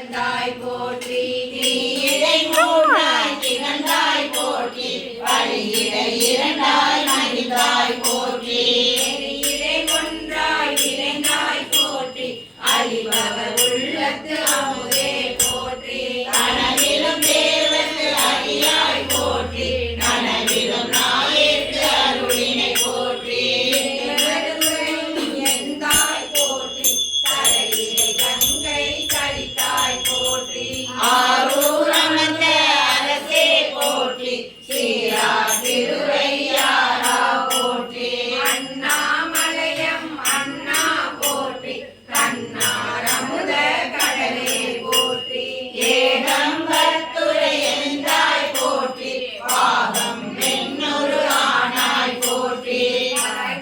பிறந்தாய் போற்றி தீயிடை மூன்றாய் திகழ்ந்தாய் போற்றி வழியிடை இரண்டாய் மகிழ்ந்தாய் போற்றி நெறியிடை ஒன்றாய் விளைந்தாய் போற்றி அழிபவர் உள்ளத்து அமுதே போற்றி கனவிலும் தேவர்க்கு அடியாய் போற்றி நனவிலும் நாயேற்கு அருளினை போற்றி எந்தாய் போற்றி சரையிலே கங்கை கழித்தாய் போற்றி ஆரூர் அமர்ந்த அரசே போற்றி சீரா திருவையாரா போற்றி அண்ணாமலையம் அண்ணா போற்றி கண்ணாரமுத கடலே போற்றி ஏகம்பத்துரை எந்தாய் போற்றி பாகம் பெண்ணொரு ஆனாய் போற்றி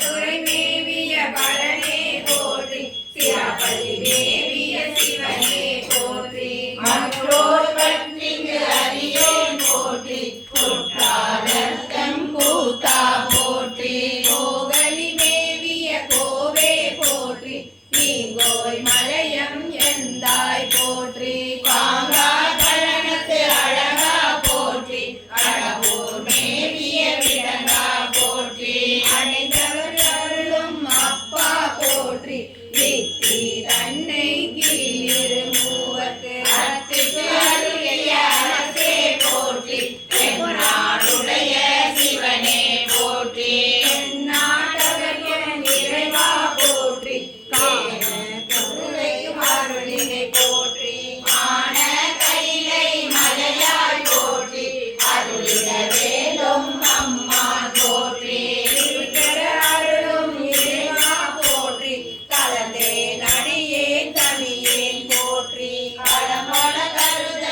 துறை மேவிய பரனே போற்றி சிறப்பதி மேவிய சிவனே போற்றி மற்றோர் பற்றிங்கு அறியோன் போற்றி குற்றாலத்தம் கூத்தா போற்றி கோகலி மேவிய கோவே போற்றி நீங்கோய் மலையம் எந்தாய் போற்றி பாங்கா கரணத்து அழகா போற்றி அழகோர் மேவிய விடங்கா போற்றி அனைத்தவர் அருளும் அப்பா போற்றி வித்தி தன்னை கீழிரு மூவர்க்கு அத்திக்கு அருளிய அரசே போற்றி தென்னாடுடைய சிவனே போற்றி நாட்டவர்க்கு நிறைவா போற்றி கருணைக்கும் அருளினை போற்றி மான கைலை மலையாய் போற்றி அருளிட வேலும் அம்மான் போற்றி திருக்கர அருளும் இறைவா போற்றி கலந்தே நடியேன் தமியேன் போற்றி கடமள கருத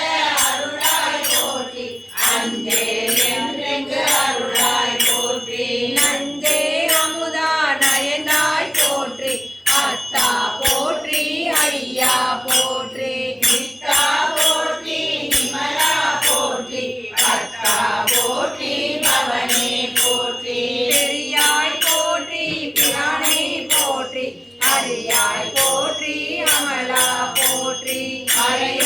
அருளாய் போற்றி அஞ்சே என்றெங்கு அருளாய் போற்றி நஞ்சே அமுதா நயந்தாய் போற்றி அத்தா போற்றி ஐயா போற்றி நித்தா போற்றி நிமலா போற்றி அத்தா போற்றி பவனே போற்றி பெரியாய் போற்றி பிரானே போற்றி அரியாய் போற்றி அமலா போற்றி அரைய